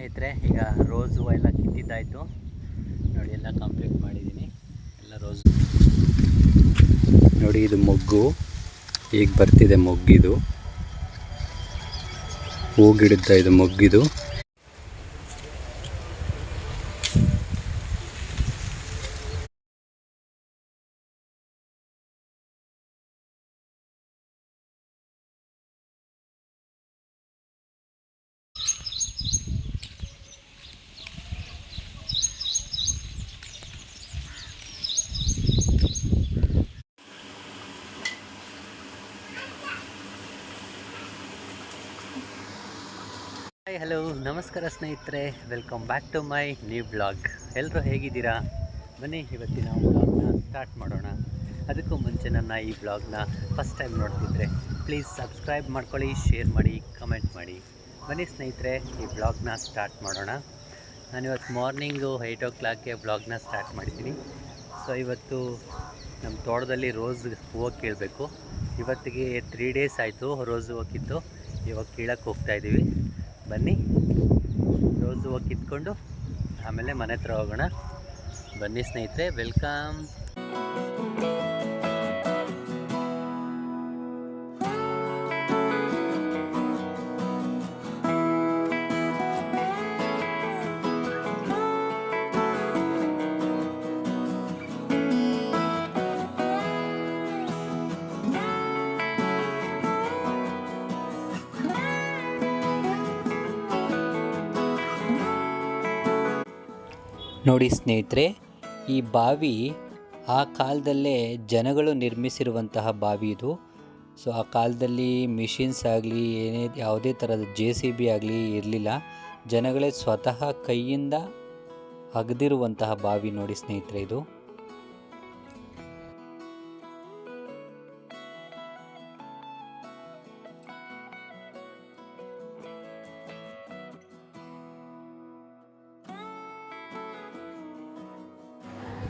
ಸ್ನೇಹಿತರೆ, ಈಗ ರೋಸ್ ಹೂವು ಎಲ್ಲ ಕಿತ್ತಿದ್ದಾಯಿತು ನೋಡಿ, ಎಲ್ಲ ಕಂಪ್ಲೀಟ್ ಮಾಡಿದ್ದೀನಿ. ಎಲ್ಲ ರೋಸ್ ನೋಡಿ, ಇದು ಮೊಗ್ಗು ಈಗ ಬರ್ತಿದೆ. ಮೊಗ್ಗಿದು ಹೂ ಗಿಡದ ಇದು ಮೊಗ್ಗಿದು. ಹಾಯ್, ಹಲೋ, ನಮಸ್ಕಾರ ಸ್ನೇಹಿತರೆ, welcome back to my new blog. ಎಲ್ಲರೂ ಹೇಗಿದ್ದೀರಾ? ಬನ್ನಿ ಇವತ್ತಿನ ಬ್ಲಾಗ್ನ ಸ್ಟಾರ್ಟ್ ಮಾಡೋಣ. ಅದಕ್ಕೂ ಮುಂಚೆ ನನ್ನ ಈ ಬ್ಲಾಗ್ನ ಫಸ್ಟ್ ಟೈಮ್ ನೋಡ್ತಿದ್ರೆ ಪ್ಲೀಸ್ ಸಬ್ಸ್ಕ್ರೈಬ್ ಮಾಡ್ಕೊಳ್ಳಿ, ಶೇರ್ ಮಾಡಿ, ಕಮೆಂಟ್ ಮಾಡಿ. ಬನ್ನಿ ಸ್ನೇಹಿತರೆ, ಈ ಬ್ಲಾಗ್ನ ಸ್ಟಾರ್ಟ್ ಮಾಡೋಣ. ನಾನಿವತ್ತು ಮಾರ್ನಿಂಗು 8 o'clockಗೆ ಬ್ಲಾಗ್ನ ಸ್ಟಾರ್ಟ್ ಮಾಡಿದ್ದೀನಿ. ಸೊ ಇವತ್ತು ನಮ್ಮ ತೋಟದಲ್ಲಿ ರೋಸ್ ಹೂವು ಕೀಳಬೇಕು. ಇವತ್ತಿಗೆ 3 days ಆಯಿತು ರೋಸ್ ಹೂವು ಕಿತ್ತು. ಇವಾಗ ಕೀಳಕ್ಕೆ ಹೋಗ್ತಾಯಿದ್ದೀವಿ. ಬನ್ನಿ, ರೋಸ್ ಹೂವು ಕಿತ್ಕೊಂಡು ಆಮೇಲೆ ಮನೆ ಹತ್ರ ಹೋಗೋಣ. ಬನ್ನಿ ಸ್ನೇಹಿತರೆ, ವೆಲ್ಕಮ್. ನೋಡಿ ಸ್ನೇಹಿತರೆ, ಈ ಬಾವಿ ಆ ಕಾಲದಲ್ಲೇ ಜನಗಳು ನಿರ್ಮಿಸಿರುವಂತಹ ಬಾವಿ ಇದು. ಸೊ ಆ ಕಾಲದಲ್ಲಿ ಮಿಷಿನ್ಸ್ ಆಗಲಿ ಯಾವುದೇ ಥರದ JCB ಆಗಲಿ ಇರಲಿಲ್ಲ. ಜನಗಳೇ ಸ್ವತಃ ಕೈಯಿಂದ ಅಗೆದಿರುವಂತಹ ಬಾವಿ ನೋಡಿ ಸ್ನೇಹಿತರೆ ಇದು.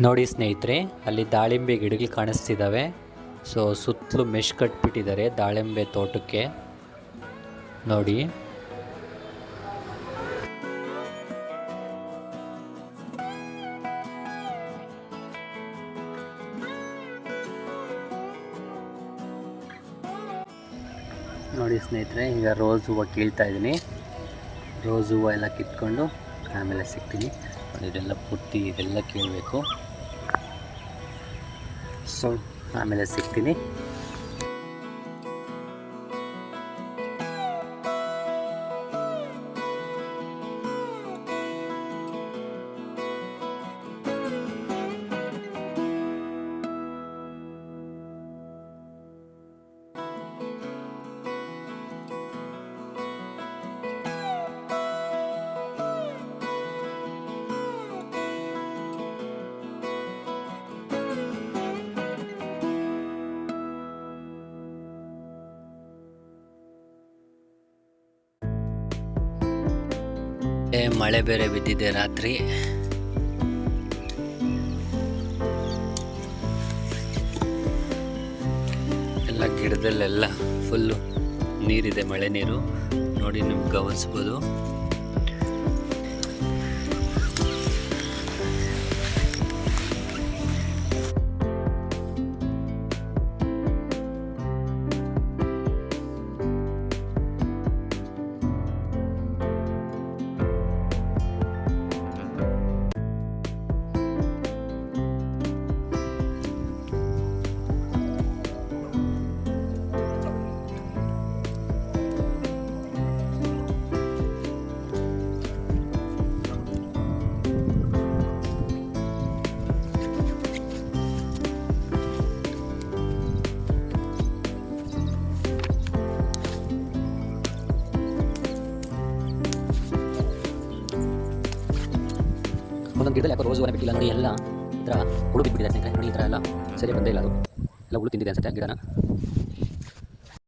ನೋಡಿ ಸ್ನೇಹಿತರೆ, ಅಲ್ಲಿ ದಾಳಿಂಬೆ ಗಿಡಗಳು ಕಾಣಿಸ್ತಿದ್ದಾವೆ. ಸೊ ಸುತ್ತಲೂ ಮೆಶ್ ಕಟ್ಬಿಟ್ಟಿದ್ದಾರೆ ದಾಳಿಂಬೆ ತೋಟಕ್ಕೆ ನೋಡಿ. ನೋಡಿ ಸ್ನೇಹಿತರೆ, ಈಗ ರೋಸ್ ಹೂವು ಕೀಳ್ತಾ ಇದ್ದೀನಿ. ರೋಸ್ ಹೂವು ಎಲ್ಲ ಕಿತ್ಕೊಂಡು ಆಮೇಲೆ ಸಿಗ್ತೀನಿ. ಇದೆಲ್ಲ ಪುಟ್ಟಿ ಇದೆಲ್ಲ ಕೀಳಬೇಕು. ಸೊ ಆಮೇಲೆ ಸಿಗ್ತೀನಿ. ಮಳೆ ಬೇರೆ ಬಿದ್ದಿದೆ ರಾತ್ರಿ. ಎಲ್ಲ ಗಿಡದಲ್ಲೆಲ್ಲ ಫುಲ್ಲು ನೀರಿದೆ, ಮಳೆ ನೀರು ನೋಡಿ, ನಿಮ್ಗೆ ಗಮನಿಸ್ಬೋದು. ಒಂದೊಂದು ಗಿಡದಲ್ಲಿ ಯಾಕೋ ರೋಸ್ ಹೂವು ಬಿಟ್ಟಿಲ್ಲ ನೋಡಿ. ಎಲ್ಲ ಈ ಥರ ಹುಳು ಬಿಟ್ಬಿಟ್ಟಿದೆ ಸ್ನೇಹಿತರೆ ನೋಡಿ. ಈ ಥರ ಎಲ್ಲ ಸರಿ ಬಂದೇ ಇಲ್ಲ, ಅದು ಎಲ್ಲ ಹುಳು ತಿಂದಿದೆ ಅನ್ಸುತ್ತೆ ಗಿಡನ.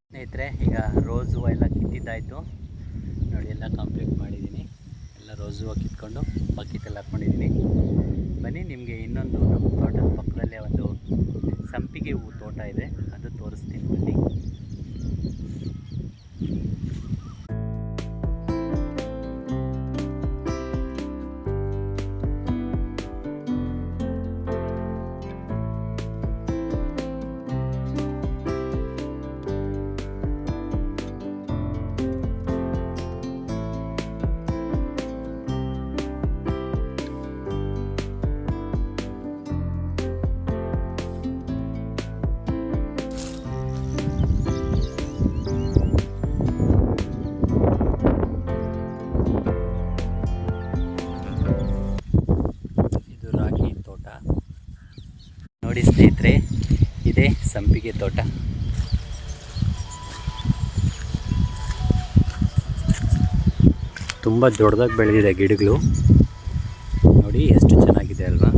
ಸ್ನೇಹಿತರೆ, ಈಗ ರೋಸ್ ಹೂವು ಎಲ್ಲ ಕಿತ್ತಿದ್ದಾಯಿತು ನೋಡಿ, ಎಲ್ಲ ಕಂಪ್ಲೀಟ್ ಮಾಡಿದ್ದೀನಿ. ಎಲ್ಲ ರೋಸ್ ಹೂವು ಕಿತ್ಕೊಂಡು ಬಕೆಟೆಲ್ಲ ಹಾಕ್ಕೊಂಡಿದ್ದೀನಿ. ಬನ್ನಿ, ನಿಮಗೆ ಇನ್ನೊಂದು ನಮ್ಮ ತೋಟದ ಪಕ್ಕದಲ್ಲೇ ಒಂದು ಸಂಪಿಗೆ ಹೂವು ತೋಟ ಇದೆ, ಅದು ತೋರಿಸ್ತೀನಿ ಬನ್ನಿ. ತೋಟ. ತುಂಬ ದೊಡ್ಡದಾಗಿ ಬೆಳೆದಿದೆ ಗಿಡಗಳು. ನೋಡಿ ಎಷ್ಟು ಚೆನ್ನಾಗಿದೆ ಅಲ್ವಾ.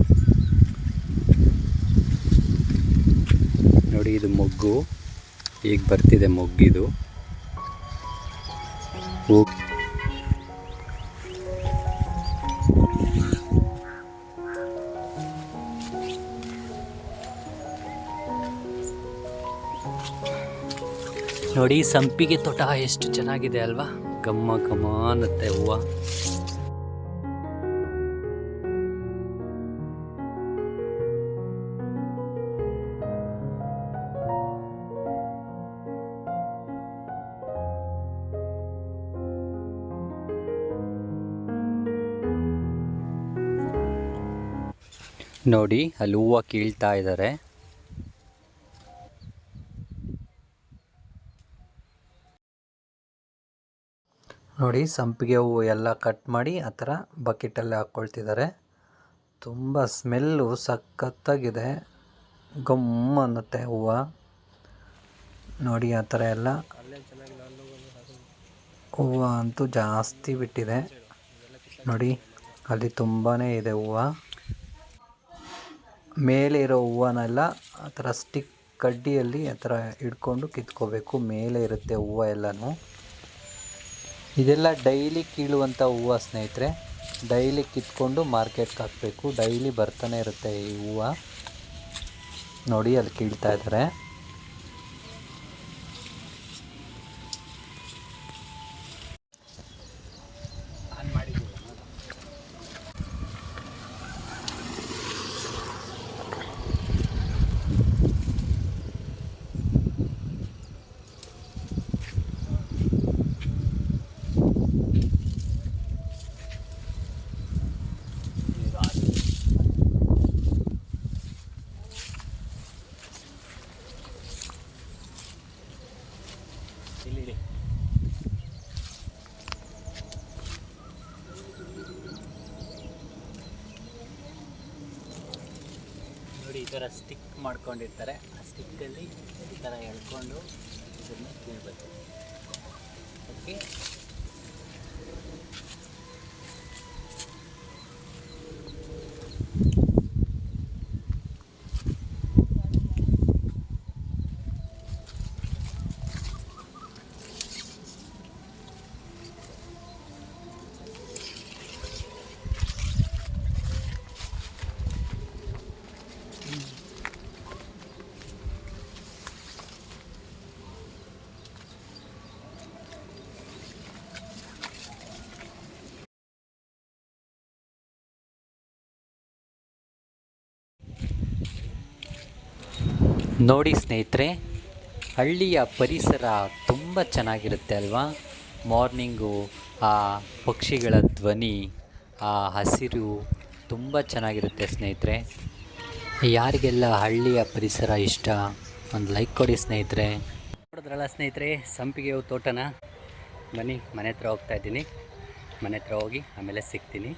ನೋಡಿ ಇದು ಮೊಗ್ಗು, ಈಗ ಬರ್ತಿದೆ ಮೊಗ್ಗಿದು. ನೋಡಿ ಸಂಪಿಗೆ ತೋಟ ಎಷ್ಟು ಚೆನ್ನಾಗಿದೆ ಅಲ್ವಾ. ಘಮ ಘಮ ಅನ್ನತ್ತೆ ಹೂವು. ನೋಡಿ ಅಲ್ಲಿ ಹೂವು ಕೀಳ್ತಾ ಇದ್ದಾರೆ. ನೋಡಿ ಸಂಪಿಗೆ ಹೂವು ಎಲ್ಲ ಕಟ್ ಮಾಡಿ ಆ ಥರ ಬಕೆಟಲ್ಲಿ ಹಾಕ್ಕೊಳ್ತಿದ್ದಾರೆ. ತುಂಬ ಸ್ಮೆಲ್ಲು ಸಖತ್ತಾಗಿದೆ, ಗಮ್ಮ ಅನ್ನತ್ತೆ ಹೂವು. ನೋಡಿ ಆ ಥರ ಎಲ್ಲ ಹೂವು ಅಂತೂ ಜಾಸ್ತಿ ಬಿಟ್ಟಿದೆ. ನೋಡಿ ಅಲ್ಲಿ ತುಂಬಾ ಇದೆ ಹೂವು. ಮೇಲೆ ಇರೋ ಹೂವನ್ನೆಲ್ಲ ಆ ಥರ ಸ್ಟಿಕ್ ಕಡ್ಡಿಯಲ್ಲಿ ಆ ಥರ ಹಿಡ್ಕೊಂಡು ಕಿತ್ಕೋಬೇಕು. ಮೇಲೆ ಇರುತ್ತೆ ಹೂವು ಎಲ್ಲನೂ. ಇದೆಲ್ಲ ಡೈಲಿ ಕೀಳುವಂಥ ಹೂವು ಸ್ನೇಹಿತರೆ. ಡೈಲಿ ಕಿತ್ಕೊಂಡು ಮಾರ್ಕೆಟ್ಗೆ ಹಾಕಬೇಕು. ಡೈಲಿ ಬರ್ತಾನೆ ಇರುತ್ತೆ ಈ ಹೂವು. ನೋಡಿ ಅಲ್ಲಿ ಕೀಳ್ತಾ ಇದ್ದಾರೆ. ನೋಡಿ ಈ ಥರ ಸ್ಟಿಕ್ ಮಾಡ್ಕೊಂಡಿರ್ತಾರೆ. ಆ ಸ್ಟಿಕ್ಕಲ್ಲಿ ಈ ಥರ ಎಳ್ಕೊಂಡು ಇದನ್ನು ಕೀಳ್ಬೇಕು. ಓಕೆ, ನೋಡಿ ಸ್ನೇಹಿತರೆ, ಹಳ್ಳಿಯ ಪರಿಸರ ತುಂಬ ಚೆನ್ನಾಗಿರುತ್ತೆ ಅಲ್ವಾ. ಮಾರ್ನಿಂಗು ಆ ಪಕ್ಷಿಗಳ ಧ್ವನಿ, ಆ ಹಸಿರು ತುಂಬ ಚೆನ್ನಾಗಿರುತ್ತೆ ಸ್ನೇಹಿತರೆ. ಯಾರಿಗೆಲ್ಲ ಹಳ್ಳಿಯ ಪರಿಸರ ಇಷ್ಟ ಒಂದು ಲೈಕ್ ಕೊಡಿ ಸ್ನೇಹಿತರೆ. ನೋಡಿದ್ರಲ್ಲ ಸ್ನೇಹಿತರೆ ಸಂಪಿಗೆ ಹೂ ತೋಟನ. ಬನ್ನಿ ಮನೆ ಹತ್ರ ಹೋಗ್ತಾ ಇದ್ದೀನಿ. ಮನೆ ಹತ್ರ ಹೋಗಿ ಆಮೇಲೆ ಸಿಗ್ತೀನಿ.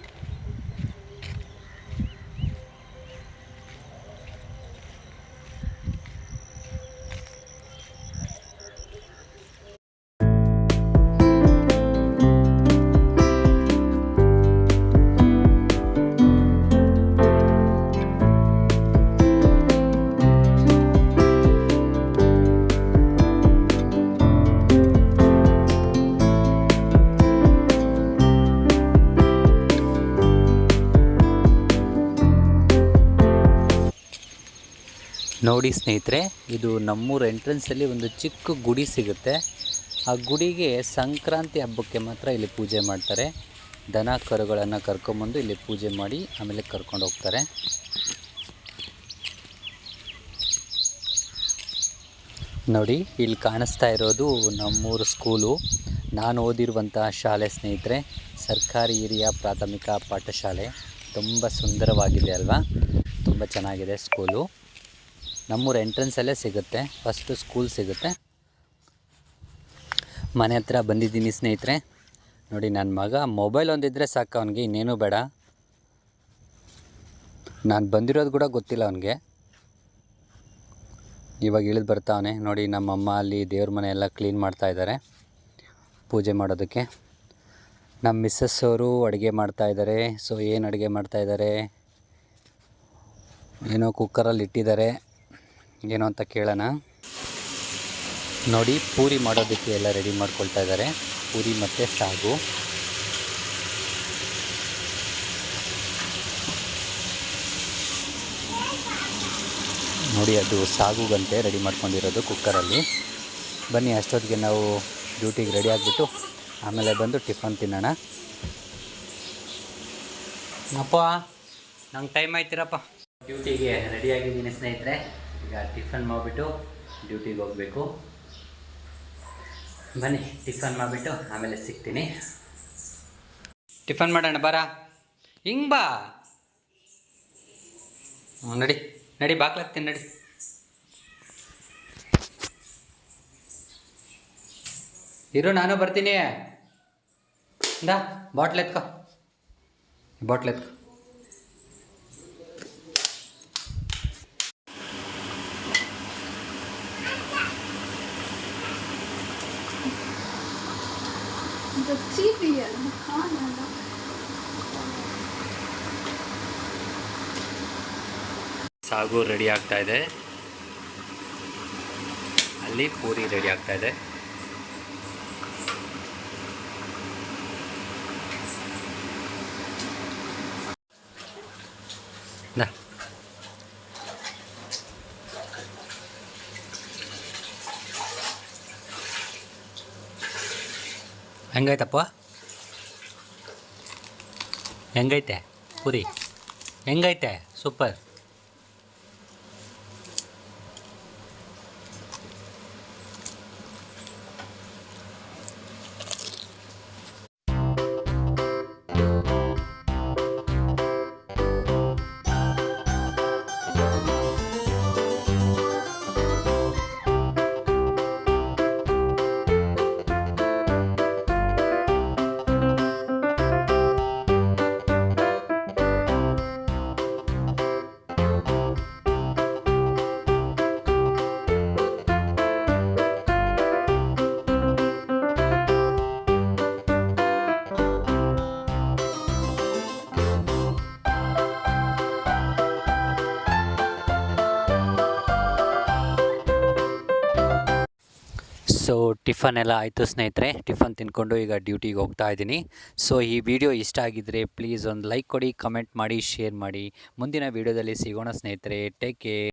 ನೋಡಿ ಸ್ನೇಹಿತರೆ, ಇದು ನಮ್ಮೂರ ಎಂಟ್ರೆನ್ಸಲ್ಲಿ ಒಂದು ಚಿಕ್ಕ ಗುಡಿ ಸಿಗುತ್ತೆ. ಆ ಗುಡಿಗೆ ಸಂಕ್ರಾಂತಿ ಹಬ್ಬಕ್ಕೆ ಮಾತ್ರ ಇಲ್ಲಿ ಪೂಜೆ ಮಾಡ್ತಾರೆ. ದನ ಕರುಗಳನ್ನು ಕರ್ಕೊಂಬಂದು ಇಲ್ಲಿ ಪೂಜೆ ಮಾಡಿ ಆಮೇಲೆ ಕರ್ಕೊಂಡು ಹೋಗ್ತಾರೆ. ನೋಡಿ ಇಲ್ಲಿ ಕಾಣಿಸ್ತಾ ಇರೋದು ನಮ್ಮೂರು ಸ್ಕೂಲು. ನಾನು ಓದಿರುವಂತಹ ಶಾಲೆ ಸ್ನೇಹಿತರೆ, ಸರ್ಕಾರಿ ಹಿರಿಯ ಪ್ರಾಥಮಿಕ ಪಾಠಶಾಲೆ. ತುಂಬ ಸುಂದರವಾಗಿದೆ ಅಲ್ವಾ, ತುಂಬ ಚೆನ್ನಾಗಿದೆ ಸ್ಕೂಲು. ನಮ್ಮೂರ ಎಂಟ್ರೆನ್ಸಲ್ಲೇ ಸಿಗುತ್ತೆ, ಫಸ್ಟು ಸ್ಕೂಲ್ ಸಿಗುತ್ತೆ. ಮನೆ ಹತ್ರ ಬಂದಿದ್ದೀನಿ ಸ್ನೇಹಿತರೆ. ನೋಡಿ ನನ್ನ ಮಗ ಮೊಬೈಲ್ ಒಂದಿದ್ದರೆ ಸಾಕು ಅವನಿಗೆ, ಇನ್ನೇನು ಬೇಡ. ನಾನು ಬಂದಿರೋದು ಕೂಡ ಗೊತ್ತಿಲ್ಲ ಅವನಿಗೆ. ಇವಾಗ ಇಳಿದು ಬರ್ತಾವನೆ ನೋಡಿ. ನಮ್ಮಮ್ಮ ಅಲ್ಲಿ ದೇವ್ರ ಮನೆ ಎಲ್ಲ ಕ್ಲೀನ್ ಮಾಡ್ತಾಯಿದ್ದಾರೆ ಪೂಜೆ ಮಾಡೋದಕ್ಕೆ. ನಮ್ಮ ಮಿಸ್ಸಸ್ ಅವರು ಅಡುಗೆ ಮಾಡ್ತಾಯಿದ್ದಾರೆ. ಸೊ ಏನು ಅಡುಗೆ ಮಾಡ್ತಾಯಿದ್ದಾರೆ ಏನೋ ಕುಕ್ಕರಲ್ಲಿ ಇಟ್ಟಿದ್ದಾರೆ, ಏನೋ ಅಂತ ಕೇಳೋಣ. ನೋಡಿ ಪೂರಿ ಮಾಡೋದಕ್ಕೆ ಎಲ್ಲ ರೆಡಿ ಮಾಡ್ಕೊಳ್ತಾ ಇದ್ದಾರೆ. ಪೂರಿ ಮತ್ತು ಸಾಗು. ನೋಡಿ ಅದು ಸಾಗುಗಂತೆ ರೆಡಿ ಮಾಡ್ಕೊಂಡಿರೋದು ಕುಕ್ಕರಲ್ಲಿ. ಬನ್ನಿ ಅಷ್ಟೊತ್ತಿಗೆ ನಾವು ಡ್ಯೂಟಿಗೆ ರೆಡಿ ಆಗಿಬಿಟ್ಟು ಆಮೇಲೆ ಬಂದು ಟಿಫನ್ ತಿನ್ನೋಣ. ಅಪ್ಪ ನಂಗೆ ಟೈಮ್ ಆಯ್ತಿರಪ್ಪ. ಡ್ಯೂಟಿಗೆ ರೆಡಿಯಾಗಿದ್ದೀನಿ ಸ್ನೇಹಿತರೆ. ಈಗ ಟಿಫನ್ ಮಾಡಿಬಿಟ್ಟು ಡ್ಯೂಟಿಗೆ ಹೋಗಬೇಕು. ಬನ್ನಿ ಟಿಫನ್ ಮಾಡಿಬಿಟ್ಟು ಆಮೇಲೆ ಸಿಗ್ತೀನಿ. ಟಿಫನ್ ಮಾಡೋಣ ಬಾರ. ಹಿಂಗೆ ಬಾ. ನಡಿ ನಡಿ ಬಾಕ್ಲಾಗ್ತೀನಿ ನಡಿ. ಇರು ನಾನು ಬರ್ತೀನಿ. ಇಂದ ಬಾಟ್ಲ್ ಎತ್ಕೊ. ಸಾಗು ರೆಡಿ ಆಗ್ತಾ ಇದೆ, ಅಲ್ಲಿ ಪೂರಿ ರೆಡಿ ಆಗ್ತಾ ಇದೆ. ಹೆಂಗೈತಪ್ಪ? ಹೆಂಗೈತೆ ಪೂರಿ? ಹೆಂಗೈತೆ? ಸೂಪರ್. ಸೊ ಟಿಫನ್ ಎಲ್ಲ ಆಯಿತು ಸ್ನೇಹಿತರೆ. ಟಿಫನ್ ತಿನ್ಕೊಂಡು ಈಗ ಡ್ಯೂಟಿಗೆ ಹೋಗ್ತಾ ಇದ್ದೀನಿ. ಸೊ ಈ ವಿಡಿಯೋ ಇಷ್ಟ ಆಗಿದ್ದರೆ ಪ್ಲೀಸ್ ಒಂದು ಲೈಕ್ ಕೊಡಿ, ಕಮೆಂಟ್ ಮಾಡಿ, ಶೇರ್ ಮಾಡಿ. ಮುಂದಿನ ವಿಡಿಯೋದಲ್ಲಿ ಸಿಗೋಣ ಸ್ನೇಹಿತರೆ. Take care.